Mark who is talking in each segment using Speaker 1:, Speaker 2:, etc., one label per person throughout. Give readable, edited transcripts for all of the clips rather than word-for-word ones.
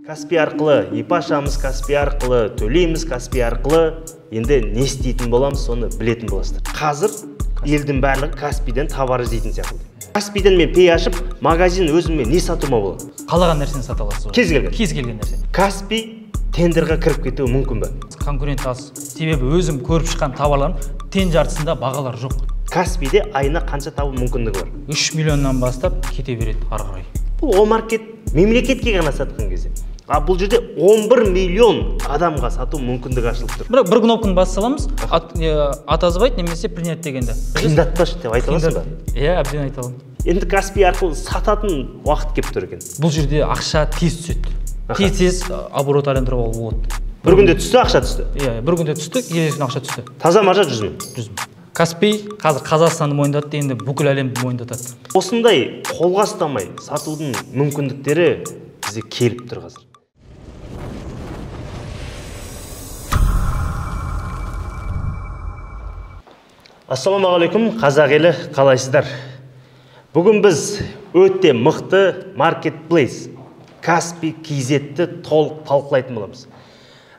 Speaker 1: Каспи арқылы ИП ашамыз, Каспи арқылы төлейміз, Каспи арқылы енді не істейтін боламыз, соны білетін боласыздар. Қазір елдің барлығы Каспиден товар іздейтін сияқты. Каспиден мен пей ашып, магазин өзіме не сатуыма болады?
Speaker 2: Қалаған нәрсені сата аласыз.
Speaker 1: Кез
Speaker 2: келген нәрсе.
Speaker 1: Каспи тендерға кіріп кетуі мүмкін бе?
Speaker 2: Конкурент аз. Себебі өзім көріп шыққан товарлардың тең жартысында бағалар жоқ.
Speaker 1: Каспиде айына қанша табу мүмкіндігі бар?
Speaker 2: 3 миллионнан бастап кете береді ары қарай.
Speaker 1: Бұл мемлекетке ғана сатқан кезде. Бұл жерде 11 миллион адамға сату мүмкіндігі ашылып тұр.
Speaker 2: Бірақ бір кнопканы басып саламыз, отозвать немесе принять дегенде.
Speaker 1: Қиындатпашы деп айта аласың ба?
Speaker 2: Иә, әбден айта аламын.
Speaker 1: Енді Каспи арқылы сататын уақыт келіп тұр екен.
Speaker 2: Бұл жерде ақша тез түседі. Тез оборот айландыруға болады.
Speaker 1: Бір күнде түсті, ақша түсті.
Speaker 2: Иә, бір күнде түсті, келесі күні ақша түсті.
Speaker 1: Таза маржа 100 мың.
Speaker 2: 100 мың. Каспи қазір Қазақстанды мойындатты, енді бүкіл әлемді мойындатады.
Speaker 1: Осындай қолға ұстамай сатудың мүмкіндіктері бізде келіп тұр қазір. Ассалаумағалейкум, қазақ елі, қалайсыздар? Бүгін біз өте мықты маркетплейс Каспи KZ-ті толық талқылайтын боламыз.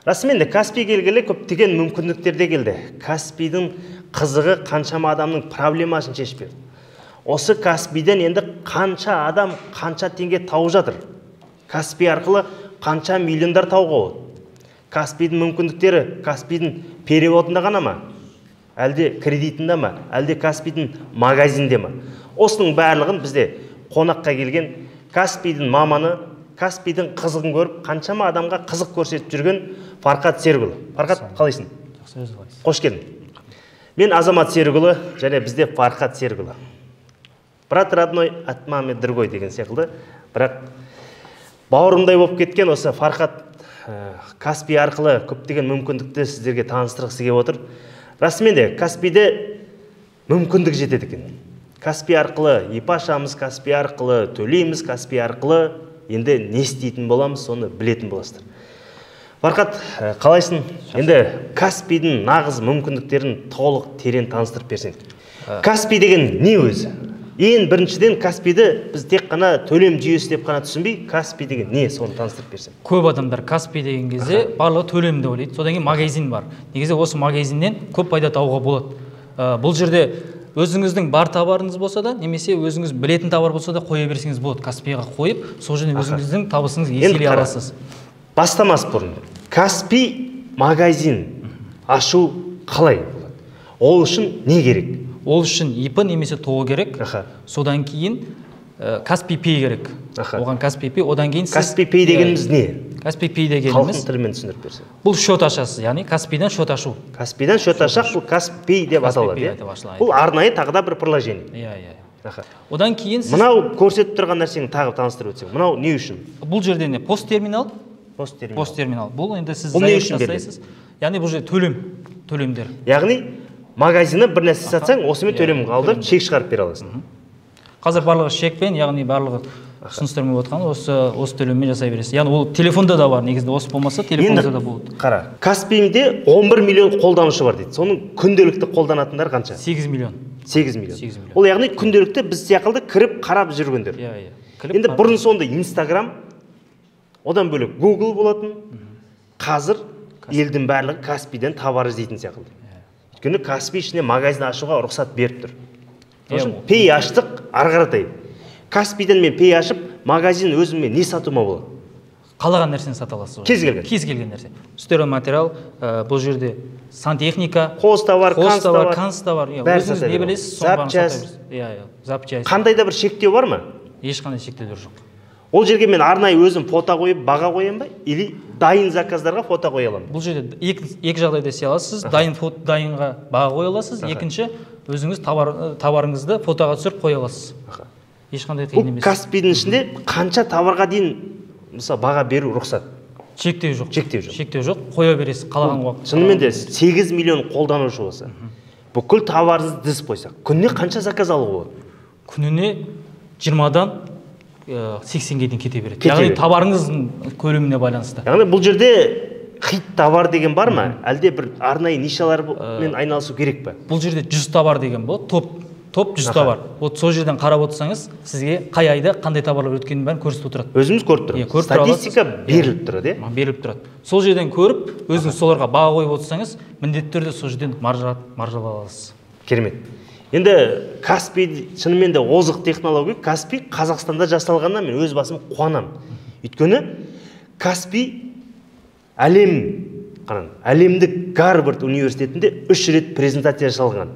Speaker 1: Расымен де Каспи келгелі көптеген мүмкіндіктерде келді. Каспидің қызығы қаншама адамның проблемасын шешіп берді. Осы Каспиден енді қанша адам қанша теңге тауып жатыр. Каспи арқылы қанша миллиондар тауға болады. Каспидің мүмкіндіктері Каспидің переводында ғана ма? Әлде кредитінде ма? Әлде Каспидің магазинде ма? Осының барлығын бізде қонаққа келген Каспидің маманы, Каспидің қызығын көріп, қаншама адамға қызық көрсетіп жүрген Фарқат Серікұлы. Фарқат, қалайсың? Қош келдің. Мен Азамат Серікұлы, және бізде Фарқат Серікұлы. Брат родной, от мамы другой деген секілді. Бірақ бауырымдай болып кеткен осы Фарқат Каспи арқылы көптеген мүмкіндікті сіздерге таныстырғысы келіп отыр. Расымен де Каспиде мүмкіндік жетеді екен. Каспи арқылы ИП ашамыз, Каспи арқылы төлейміз, Каспи арқылы енді не істейтін боламыз, соны білетін боласыздар. Фарқат, қалайсың? Енді Каспидің нағыз мүмкіндіктерін толық терең таныстырып берсең. Каспи деген не өзі? Ең біріншіден Каспиді біз тек қана төлем жүйесі деп қана түсінбей, Каспи деген не, соны таныстырып берсең.
Speaker 2: Көп адамдар Каспи деген кезде барлығы төлемді ойлайды. Содан кейін магазин бар. Негізі осы магазиннен көп пайда табуға болады. Бұл жерде өзіңіздің бар товарыңыз болса да, немесе өзіңіз білетін товар болса да қоя берсеңіз болады. Каспиға қойып, сол жерден өзіңіздің табысыңыз еселей аласыз.
Speaker 1: Бастамас бұрын. Каспи магазин ашу қалай болады? Ол үшін не керек?
Speaker 2: Ол үшін ИП немесе ТО керек. Содан кейін Каспи Пей керек. Оған Каспи Пей, одан кейін
Speaker 1: Каспи Пей дегеніміз не?
Speaker 2: Каспи Пей дегеніміз
Speaker 1: халықтың тілімен түсіндіріп берсең.
Speaker 2: Бұл шот ашасыз, яғни Каспиден шот ашу.
Speaker 1: Каспиден шот ашақ, бұл Каспи деп аталады. Бұл арнайы тағы да бір приложение.
Speaker 2: Иә. Одан кейін
Speaker 1: мынау көрсетіп тұрған нәрсені тағы таныстырып өтсең. Мынау не үшін?
Speaker 2: Бұл жерде не? Пост-терминал.
Speaker 1: Пост-терминал.
Speaker 2: Бұл енді сіз заявка жасайсыз. Яғни бұл жерде төлемдер.
Speaker 1: Яғни магазины бір нәрсе сатсаң, осымен төлем қалдырып, чек шығарып бере аласың.
Speaker 2: Қазір барлығы шекпен, яғни барлығы ұсыныстармен отқан, осы төлеммен жасай бересіз. Яғни ол телефонда да бар, негізінде осы болмаса телефонда да болады.
Speaker 1: Қара, Каспиде 11 миллион қолданушы бар дейді. Соның күнделікті қолданатындар қанша?
Speaker 2: 8 миллион.
Speaker 1: 8 миллион. Ол яғни күнделікті біз сияқылды кіріп қарап жүргендер. Енді бұрын сонда Инстаграм, одан бөлек Google болатын. Қазір елдің барлығы Каспиден товар іздейтін сияқылды. Өйткені Каспи ішіне магазин ашуға рұқсат беріп тұр. Пей аштық, арғаратай. Каспиден мен пей ашып, магазин өзіме не сатуыма болады?
Speaker 2: Қалаған нәрсені сата аласыз.
Speaker 1: Кез
Speaker 2: келген нәрсе. Стереоматериал, бұл жерде сантехника,
Speaker 1: қос товар,
Speaker 2: канц товар. Өзіңіз не білесіз,
Speaker 1: запчасть. Қандай да бір шектеу бар ма?
Speaker 2: Ешқандай шектеулер жоқ.
Speaker 1: Ол жерге мен арнайы өзім фото қойып, баға қоям ба? Или дайын заказдарға фото қоя аламын?
Speaker 2: Бұл жерде екі жағдайда істей аласыз. Дайынға баға қоя аласыз. Екінші, өзіңіз товарыңызды фотоға түсіріп қоя аласыз. Ешқандай қиын емес.
Speaker 1: Бұл Каспидің ішінде қанша товарға дейін баға беру рұқсат?
Speaker 2: Шектеу жоқ.
Speaker 1: Шектеу жоқ.
Speaker 2: Қоя бересіз қалаған уақытта.
Speaker 1: Шынымен де 8 миллион қолданушы болса, бүкіл товарыңызды дізіп қойсақ, күніне қанша заказ алуға болады?
Speaker 2: Күніне 20-дан 80-ге дейін кете береді. Яғни товарыңыздың көлеміне байланысты.
Speaker 1: Яғни бұл жерде хит товар деген бар ма? Әлде бір арнайы нишалармен айналысу керек пе?
Speaker 2: Бұл жерде 100 товар деген болады. топ 100 товар. Вот сол жерден қарап отырсаңыз, сізге қай айда қандай товарлар өткенін бәрін көрсетіп отырады.
Speaker 1: Өзіміз көріп тұрмыз. Статистика беріліп тұрады,
Speaker 2: беріліп тұрады. Сол жерден көріп, өзіңіз соларға баға қойып отырсаңыз, міндетті түрде сол жерден маржалай аласыз.
Speaker 1: Керемет. Енді Каспий шынымен де озық технология. Каспий Қазақстанда жасалғаннан мен өз басым қуанамын. Өйткені Каспий әлемдік Гарвард университетінде 3 рет презентация жасалған.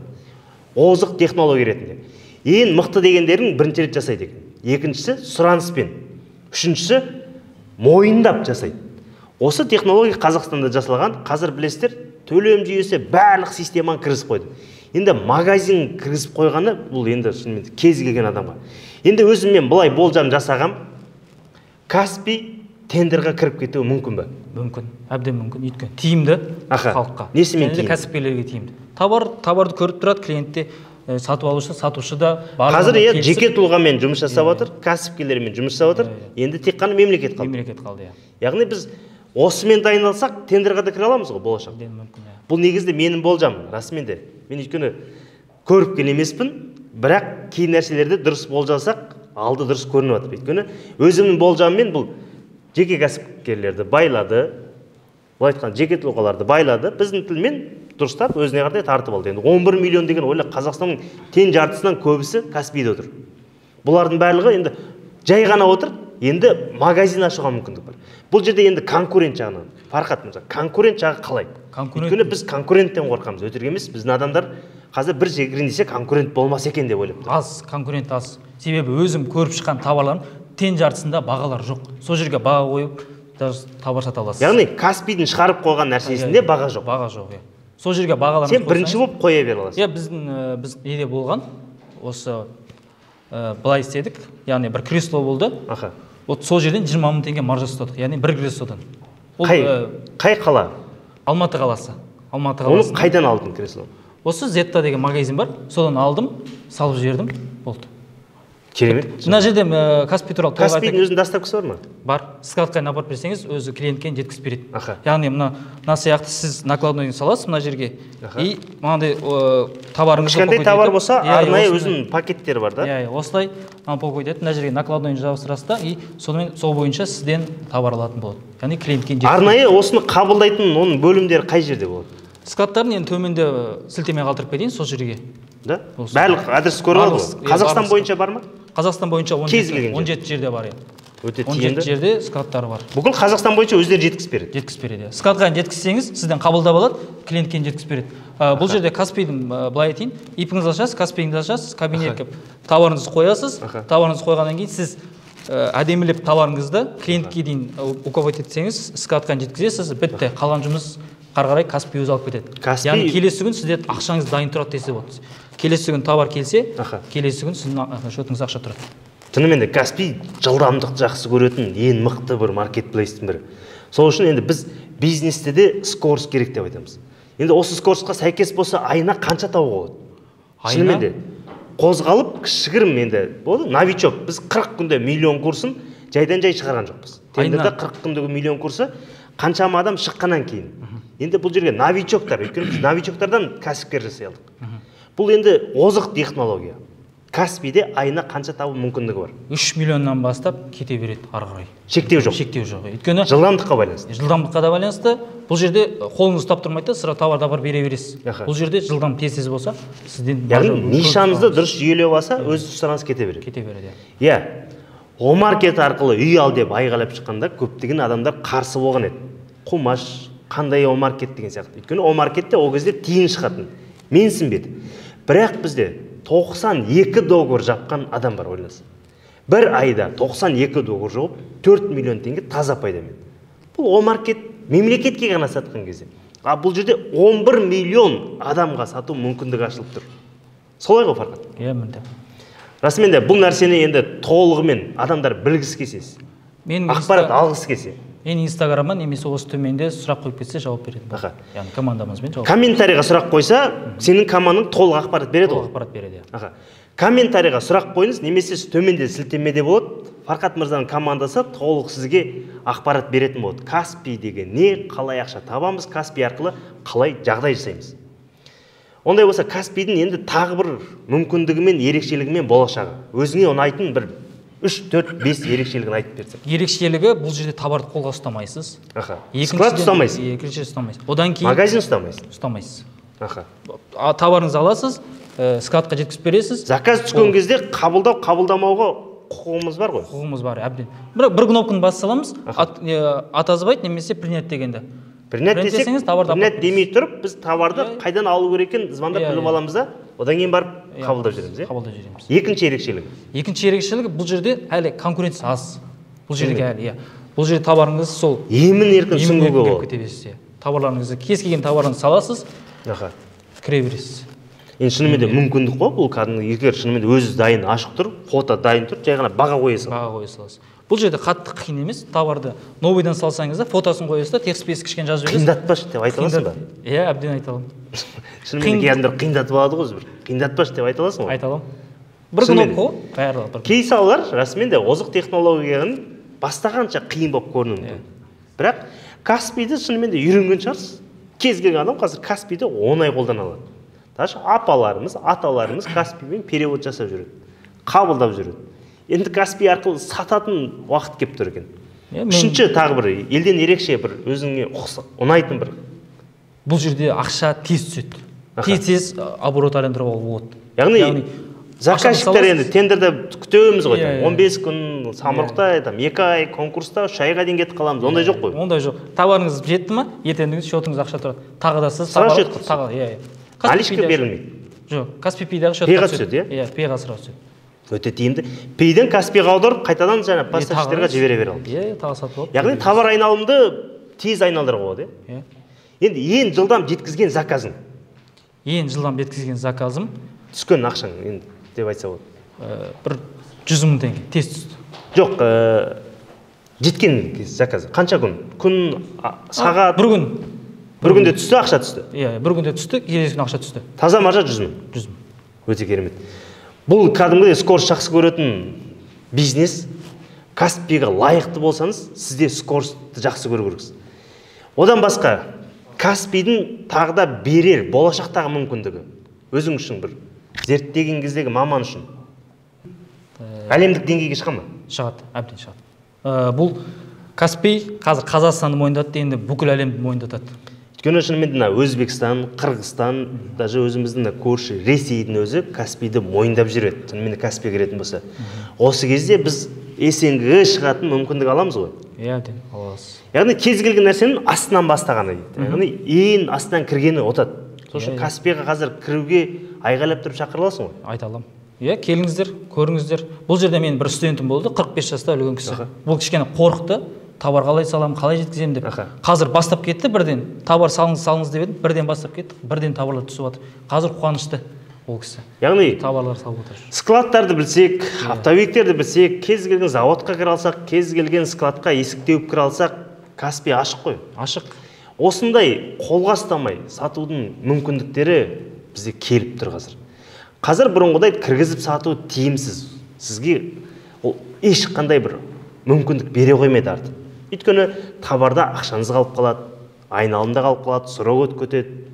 Speaker 1: Озық технология ретінде. Ең мықты дегендерін бірінші рет жасайды екен. Екіншісі сұраныспен. Үшіншісі мойындап жасайды. Осы технология Қазақстанда жасалған. Қазір білесіздер, төлем жүйесі барлық системаны кіргізіп қойды. Енді магазин кіргізіп қойғаны бұл енді шынымен кез келген адамға. Енді өзім мен былай болжам жасағам. Каспий тендерға кіріп кетуі мүмкін бе?
Speaker 2: Мүмкін, әбден мүмкін. Өйткені тиімді халыққа.
Speaker 1: Несімен тиімді?
Speaker 2: Кәсіпкерлерге тиімді. Товарды көріп тұрады, клиентте сатып алушы, сатушы да
Speaker 1: қазір жеке тұлғамен жұмыс жасап отыр, кәсіпкерлермен жұмыс жасап отыр. Енді тек қана мемлекет қалды.
Speaker 2: Мемлекет қалды,
Speaker 1: Яғни біз осымен дайындалсақ, тендерға да кіре аламыз ғой болашақта. Бұл негізде менің болжам, расымен де. Мен өйткені көріп келген емеспін, бірақ кей нәрселерді дұрыс болжасақ, алды дұрыс көрініп жатыр. Өйткені өзімнің болжамымен бұл жеке кәсіпкерлерді байлады, былай айтқан жеке тұлғаларды байлады, біздің тілмен дұрыстап өзіне қарай тартып алды. Енді 11 миллион деген ойла Қазақстанның тең жартысынан көбісі Каспийде отыр. Бұлардың барлығы енді жай ғана отыр, енді магазин ашуға мүмкіндік бар. Бұл жерде енді конкурент жағынан. Фархат мырза, конкурент жағы қалай? Өйткені біз конкуренттен қорқамыз, өтірік емес. Біздің адамдар қазір бір жерге десе конкурент болмас екен деп ойлап тұр.
Speaker 2: Аз, конкурент аз. Себебі өзім көріп шыққан товарлардың тең жартысында бағалар жоқ. Сол жерге баға қойып, товар сата аласыз.
Speaker 1: Яғни Каспийдің шығарып қойған нәрсесінде баға жоқ.
Speaker 2: Баға жоқ, Сол жерге бағаларыңыз
Speaker 1: сен бірінші болып қоя бер аласың.
Speaker 2: Біз неде болған, осы былай істедік, яғни бір кресло болды. Вот сол жерден 20 мың теңге маржа ұстадық, яғни бір креслодан.
Speaker 1: Қай қала?
Speaker 2: Алматы қаласы.
Speaker 1: Оны қайдан алдың креслоны?
Speaker 2: Осы Зетта деген магазин бар, содан алдым, салып жібердім, болды.
Speaker 1: Керемет.
Speaker 2: Мына жерде Каспий туралы толық айтайық.
Speaker 1: Каспийдің өзінің доставкасы бар ма?
Speaker 2: Бар. Складқа апарып берсеңіз, өзі клиентке жеткізіп береді.
Speaker 1: Яғни
Speaker 2: мына сияқты сіз накладной саласыз мына жерге. И мынандай товарыңызды
Speaker 1: кішкентай товар болса, арнайы өзінің пакеттері бар да?
Speaker 2: Осылай пакет етіп, мына жерге накладной жабыстырасыз да, и сонымен сол бойынша сізден товар алатын болады. Яғни клиентке жеткізіп.
Speaker 1: Арнайы осыны қабылдайтын оның бөлімдері қай жерде болады?
Speaker 2: Складтарын енді төменде сілтеме қалдырып берейін сол жерге.
Speaker 1: Да? Барлық адрес көріп алды. Қазақстан бойынша бар ма?
Speaker 2: Қазақстан бойынша 17 жерде бар.
Speaker 1: Өте тиімді.
Speaker 2: 17 жерде складтары бар.
Speaker 1: Бүкіл Қазақстан бойынша өздері жеткізіп береді.
Speaker 2: Жеткізіп береді. Складқа жеткізсеңіз, сізден қабылдап алады, клиентке жеткізіп береді. Бұл жерде Каспийдің былай айтайын, ипіңізді ашасыз, Каспийіңді ашасыз, кабинетке товарыңызды қоясыз. Товарыңызды қойғаннан кейін сіз әдемілеп товарыңызды клиентке дейін упаковать етсеңіз, складқа жеткізесіз, бітті. Қалған жұмыс қарғарай Каспий өзі алып кетеді. Яғни келесі күн сізде ақшаңыз дайын тұрады десе болады. Келесі күн товар келсе, келесі күн сіздің шотыңызда ақша тұрады.
Speaker 1: Шынымен де Каспий жылдамдықты жақсы көретін ең мықты бір маркетплейстің бірі. Сол үшін енді біз бизнесте де скорс керек деп айтамыз. Енді осы скорсқа сәйкес болса, айына қанша табуға болады? Шынымен де қозғалып, кішігірім енді болды, новичок. Біз 40 күнде миллион курсын жайдан жай шығарған жоқпыз. Тендерде 40 күндегі миллион курсы қаншама адам шыққаннан кейін. Енді бұл жерге новичоктар, өйткені біз новичоктардан кәсіпкер жасай алдық. Бұл енді озық технология. Каспийде айына қанша табу мүмкіндігі бар?
Speaker 2: 3 миллионнан бастап кете береді ары қарай.
Speaker 1: Шектеу жоқ.
Speaker 2: Шектеу жоқ. Өйткені
Speaker 1: жылдамдыққа байланысты.
Speaker 2: Жылдамдыққа да байланысты. Бұл жерде қолыңыз ұстап тұрмайды, сыра товарды апарып бере бересіз. Бұл жерде жылдам тез болса, сізден
Speaker 1: яғни нишаңызды дұрыс жүйелеп алса, өз сұраныс кете береді.
Speaker 2: Кете береді.
Speaker 1: О-маркет арқылы үй ал деп айғайлап шыққанда көптеген адамдар қарсы болған еді. Қумаш, қандай о-маркет деген сияқты. Өйткені о-маркетте ол кезде тиын шығатын. Менсінбеді. Бірақ бізде 92 договор жапқан адам бар, ойласын. Бір айда 92 договор жауып, 4 миллион теңге таза пайдамен. Бұл о-маркет мемлекетке ғана сатқан кезде. Бұл жерде 11 миллион адамға сату мүмкіндігі ашылып тұр. Солай ғой Фархат?
Speaker 2: Мүмкін.
Speaker 1: Расымен де бұл нәрсені енді толығымен адамдар білгісі келсе, ақпарат алғысы келсе.
Speaker 2: Мен инстаграмнан немесе осы төменде сұрақ қойып кетсе жауап береді. Яғни командамызбен жауап.
Speaker 1: Комментарийға сұрақ қойса, сенің командаң толық ақпарат береді ғой.
Speaker 2: Ақпарат береді.
Speaker 1: Комментарийға сұрақ қойыңыз, немесе төменде сілтемеде болады. Фархат мырзаның командасы толық сізге ақпарат беретін болады. Каспий деген не, қалай ақша табамыз, Каспий арқылы қалай жағдай жасаймыз. Ондай болса, Каспийдің енді тағы бір мүмкіндігімен, ерекшелігімен болашағы. Өзіңе ұнайтын бір 3, 4, 5 ерекшелігін айтып берсең.
Speaker 2: Ерекшелігі бұл жерде товарды қолға ұстамайсыз.
Speaker 1: Склад ұстамайсыз.
Speaker 2: Екінші ұстамайсыз. Одан кейін
Speaker 1: магазин ұстамайсыз.
Speaker 2: Ұстамайсыз. Товарыңызды аласыз, складқа жеткізіп бересіз.
Speaker 1: Заказ түскен кезде қабылдамауға құқығымыз бар ғой?
Speaker 2: Құқығымыз бар, әбден. Бір кнопканы басып саламыз, атазбайды немесе принять дегенде.
Speaker 1: Принять десеңіз, принять демей тұрып, біз товарды қайдан алу керек екенін звондап біліп аламыз да, одан кейін барып қабылдап жүреміз.
Speaker 2: Қабылдап жүреміз.
Speaker 1: Екінші ерекшелігі.
Speaker 2: Екінші ерекшелігі бұл жерде әлі конкуренция аз. Бұл жерге әлі, бұл жерде товарыңыз сол
Speaker 1: емін-еркін сүңгуге
Speaker 2: болады. Товарларыңызды кез келген товарыңызды саласыз, кіре бересіз.
Speaker 1: Енді шынымен де мүмкіндік қой, бұл кәдімгі егер шынымен де өзі дайын ашық тұр, фото дайын тұр, жай ғана баға қоя саласыз.
Speaker 2: Бұл жерде қатты қиын емес, товарды новыйдан салсаңыз да, фотосын қоясыз да, текст-пес кішкене жазып жібересіз.
Speaker 1: Қиындатпашы деп айта аласың ба?
Speaker 2: Иә, әбден айта аламын.
Speaker 1: Шынымен де адамдар қиындатып алады ғой, қиындатпашы деп айта аласың ғой?
Speaker 2: Айта аламын. Бір кнопка ғой, барлығы.
Speaker 1: Кей салалар расымен де озық технологияның бастағанша қиын болып көрінуі мүмкін. Бірақ Каспийді шынымен де үйренген шығарсыз. Кез келген адам қазір Каспийді оңай қолдана алады. Даже апаларымыз, аталарымыз Каспиймен перевод жасап жүреді, қабылдап жүреді. Енді Каспий арқылы сататын уақыт кеп тұр екен. Үшінші тағы бір елден ерекше бір өзіңе ұнайтын бір.
Speaker 2: Бұл жерде ақша тез түседі. Тез оборот айландыруға болады.
Speaker 1: Яғни заказчиктер енді тендерді күтеміз ғой. 15 күн самұрықта, 2 ай конкурста 3 айға дейін кетіп қаламыз. Ондай жоқ қой.
Speaker 2: Ондай жоқ. Товарыңыз жетті ме, ертеңгі счетыңыз ақша тұрады. Тағы да сіз
Speaker 1: наличка берілмейді.
Speaker 2: Жоқ, Каспий Пейдағы счетқа түседі.
Speaker 1: Иә,
Speaker 2: Пейға сразу түседі.
Speaker 1: Өте тиімді. Пейден Каспийға аударып, қайтадан жаңа поставщиктерге жібере бере аламыз.
Speaker 2: Иә, тағы сатып алып.
Speaker 1: Яғни товар айналымды тез айналдыруға болады. Енді ең жылдам жеткізген заказың.
Speaker 2: Ең жылдам жеткізген заказым
Speaker 1: түскен ақшаң енді деп айтса болады.
Speaker 2: Бір 100 мың теңге тез түсті.
Speaker 1: Жоқ, жеткен заказ қанша күн? Күн, сағат?
Speaker 2: Бір
Speaker 1: күнде түсті, ақша түсті.
Speaker 2: Иә, бір күнде түсті, келесі күні ақша түсті.
Speaker 1: Таза маржа 100 мың.
Speaker 2: 100 мың.
Speaker 1: Өте керемет. Бұл кәдімгідей скорость жақсы көретін бизнес. Каспийға лайықты болсаңыз, сізде скоростьті жақсы көру керексіз. Одан басқа, Каспийдің тағы да берер болашақтағы мүмкіндігі. Өзің үшін бір зерттеген кездегі маман үшін. Әлемдік деңгейге шыға ма?
Speaker 2: Шығады, әбден шығады. Бұл Каспий қазір Қазақстанды мойындатты, енді бүкіл әлемді мойындатады.
Speaker 1: Өйткені шынымен Өзбекстан, Қырғызстан, даже өзіміздің көрші Ресейдің өзі Каспийді мойындап жүреді. Шынымен Каспий кіретін болса. Осы кезде біз есеңгіге шығатын мүмкіндік аламыз ғой.
Speaker 2: Иә, аласыз.
Speaker 1: Яғни кез келген нәрсенің астынан бастағаны дейді. Яғни ең астынан кіргені отады. Сосын Каспийға қазір кіруге айғайлап тұрып шақыра аласың ғой?
Speaker 2: Айта аламын. Иә, келіңіздер, көріңіздер. Бұл жерде мен бір студентім болды, 45 жаста үлкен кісі. Бұл кішкене қорықты, товар қалай саламын, қалай жеткіземін деп. Қазір бастап кетті бірден. Товар салыңыз деп едім, бірден бастап кетті. Бірден товарлар түсіп жатыр. Қазір қуанышты ол кісі.
Speaker 1: Яғни
Speaker 2: товарлар салып отыр.
Speaker 1: Складтарды білсек, автовектерді білсек, кез келген заводқа кіре алсақ, кез келген складқа есік теуіп кіре алсақ, Каспий ашық қой.
Speaker 2: Ашық.
Speaker 1: Осындай қолға ұстамай сатудың мүмкіндіктері бізде келіп тұр қазір. Қазір бұрынғыдай кіргізіп сату тиімсіз. Сізге ол ешқандай бір мүмкіндік бере қоймайды артық. Өйткені товарда ақшаңыз қалып қалады, айналымда қалып қалады, срок өтіп кетеді,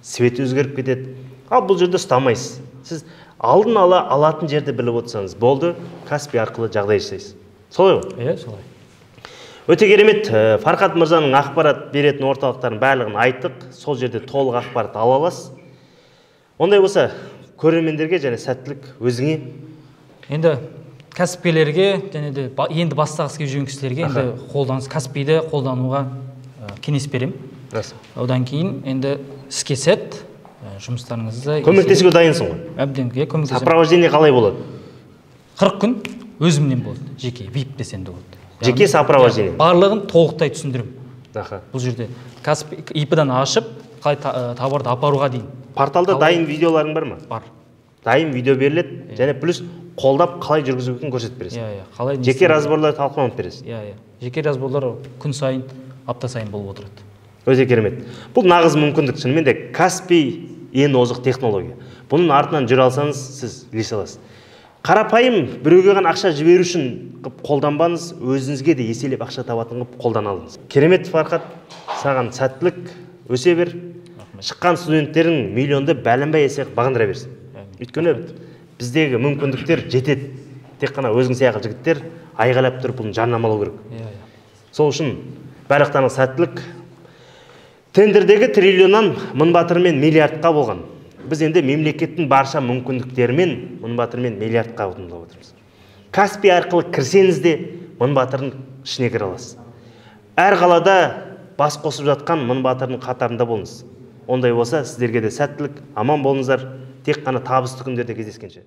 Speaker 1: свет өзгеріп кетеді. Ал бұл жерде ұстамайсыз. Сіз алдын ала алатын жерді біліп отырсаңыз болды, Каспий арқылы жағдай жасайсыз. Солай ғой?
Speaker 2: Иә, солай.
Speaker 1: Өте керемет. Фархат мырзаның ақпарат беретін орталықтарын барлығын айттық. Сол жерде толық ақпарат ала аласыз. Ондай болса, көрермендерге және сәттілік өзіңе.
Speaker 2: Енді кәсіпкерлерге және де енді бастағысы келіп жүрген кісілерге енді Каспийді қолдануға кеңес беремін. Одан кейін енді іске сәт жұмыстарыңызды
Speaker 1: көмектесуге дайынсың ғой?
Speaker 2: Әбден көмектесемін.
Speaker 1: Сопровождение қалай болады?
Speaker 2: 40 күн өзімнен болады. Жеке VIP десем де болады.
Speaker 1: Жеке сопровождение.
Speaker 2: Барлығын толықтай түсіндіремін. Бұл жерде IP-дан ашып, товарды апаруға дейін.
Speaker 1: Порталда дайын видеоларың бар ма?
Speaker 2: Бар.
Speaker 1: Дайын видео беріледі, және плюс қолдап қалай жүргізу керегін көрсетіп бересіз. Жеке разборлар талқыланып бересіз.
Speaker 2: Жеке разборлар күн сайын, апта сайын болып отырады.
Speaker 1: Өте керемет. Бұл нағыз мүмкіндік. Шынымен де Каспий ең озық технология. Бұның артынан жүре алсаңыз, сіз ілесе аласыз. Қарапайым біреуге ғана ақша жіберу үшін қолданбаңыз, өзіңізге де еселеп ақша табатын қылып қолдана алыңыз. Керемет Фархат, саған сәттілік, өсе бер. шыққан студенттердің миллионды бәленбай есе бағындыра берсін. Өйткені біздегі мүмкіндіктер жетеді. Тек қана өзің сияқты жігіттер айғайлап тұрып бұны жарнамалау керек. Сол үшін барлықтарына сәттілік. Тендердегі триллионнан Мың Батырмен миллиардқа болған. Біз енді мемлекеттің барша мүмкіндіктерімен Мың Батырмен миллиардқа ұтымдап отырмыз. Каспий арқылы кірсеңіз де Мың Батырдың ішіне кіре аласыз. Әр қалада бас қосып жатқан Мың Батырдың қатарында болыңыз. Ондай болса сіздерге де сәттілік, аман болыңыздар. Тек қана табысты күндерде кездескенше.